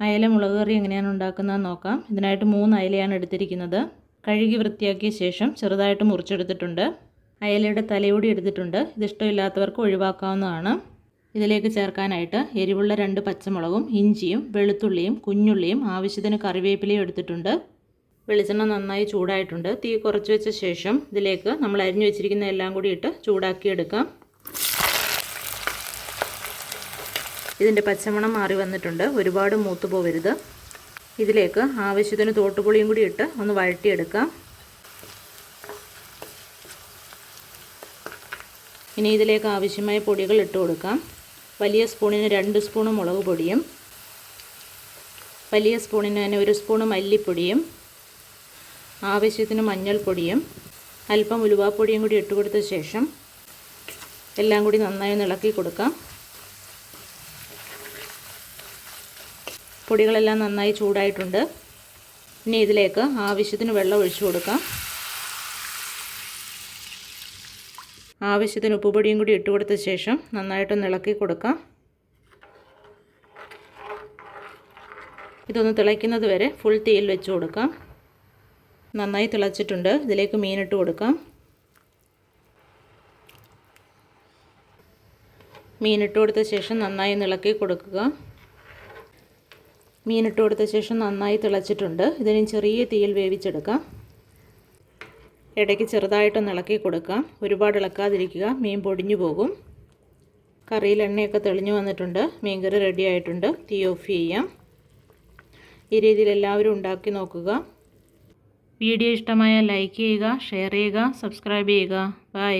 അയല മുളക് കറി എങ്ങനെയാണ് ഉണ്ടാക്കുന്നതെന്ന് നോക്കാം. ഇതിനായിട്ട് 3 അയലയാണ് എടുത്തിരിക്കുന്നത്. കഴുകി വൃത്തിയാക്കിയ ശേഷം ചെറുതായിട്ട് മുറിച്ചെടുത്തിട്ടുണ്ട്. അയലയുടെ തലയോടി എടുത്തിട്ടുണ്ട്. ഇത് ഇഷ്ടമില്ലാത്തവർക്ക് ഒഴിവാക്കാവുന്നതാണ്. ഇതിലേക്ക് ചേർക്കാനായിട്ട് എരിവുള്ള 2 പച്ചമുളകും ഇഞ്ചിയും വെളുത്തുള്ളിയും കുഞ്ഞുള്ളിയും ആവശ്യത്തിന് കറിവേപ്പിലയും എടുത്തിട്ടുണ്ട്. വെളിച്ചെണ്ണ നന്നായി ചൂടായിട്ടുണ്ട്. തീ കുറച്ച് വെച്ച ശേഷം ഇതിലേക്ക് നമ്മൾ അരിഞ്ഞു വെച്ചിരിക്കുന്ന എല്ലാം കൂടി ഇട്ട് ചൂടാക്കിയെടുക്കാം. ഇതിൻ്റെ പച്ചമണം മാറി വന്നിട്ടുണ്ട്. ഒരുപാട് മൂത്ത് പോവരുത്. ഇതിലേക്ക് ആവശ്യത്തിന് തോട്ടുപുളിയും കൂടി ഇട്ട് ഒന്ന് വഴറ്റിയെടുക്കാം. ഇനി ഇതിലേക്ക് ആവശ്യമായ പൊടികൾ ഇട്ട് കൊടുക്കാം. വലിയ സ്പൂണിന് 2 സ്പൂൺ മുളക് പൊടിയും വലിയ സ്പൂണിന് തന്നെ 1 സ്പൂൺ മല്ലിപ്പൊടിയും ആവശ്യത്തിന് മഞ്ഞൾപ്പൊടിയും അല്പം ഉലുവാപ്പൊടിയും കൂടി ഇട്ട് കൊടുത്ത ശേഷം എല്ലാം കൂടി നന്നായി ഇളക്കി കൊടുക്കാം. പൊടികളെല്ലാം നന്നായി ചൂടായിട്ടുണ്ട്. ഇനി ഇതിലേക്ക് ആവശ്യത്തിന് വെള്ളം ഒഴിച്ചു കൊടുക്കാം. ആവശ്യത്തിന് ഉപ്പുപൊടിയും കൂടി ഇട്ട് കൊടുത്ത ശേഷം നന്നായിട്ടൊന്ന് ഇളക്കി കൊടുക്കാം. ഇതൊന്ന് തിളയ്ക്കുന്നത് വരെ ഫുൾ തീയിൽ വെച്ച് കൊടുക്കാം. നന്നായി തിളച്ചിട്ടുണ്ട്. ഇതിലേക്ക് മീനിട്ട് കൊടുക്കാം. മീനിട്ട് കൊടുത്ത ശേഷം നന്നായി ഇളക്കി കൊടുക്കുക. മീനിട്ട് കൊടുത്ത ശേഷം നന്നായി തിളച്ചിട്ടുണ്ട്. ഇതിന് ചെറിയ തീയിൽ വേവിച്ചെടുക്കാം. ഇടയ്ക്ക് ചെറുതായിട്ടൊന്ന് ഇളക്കി കൊടുക്കാം. ഒരുപാട് ഇളക്കാതിരിക്കുക, മീൻ പൊടിഞ്ഞു പോകും. കറിയിൽ എണ്ണയൊക്കെ തെളിഞ്ഞു വന്നിട്ടുണ്ട്. മീൻകറി റെഡി ആയിട്ടുണ്ട്. തീ ഓഫ് ചെയ്യാം. ഈ രീതിയിൽ എല്ലാവരും ഉണ്ടാക്കി നോക്കുക. വീഡിയോ ഇഷ്ടമായാൽ ലൈക്ക് ചെയ്യുക, ഷെയർ ചെയ്യുക, സബ്സ്ക്രൈബ് ചെയ്യുക. ബൈ.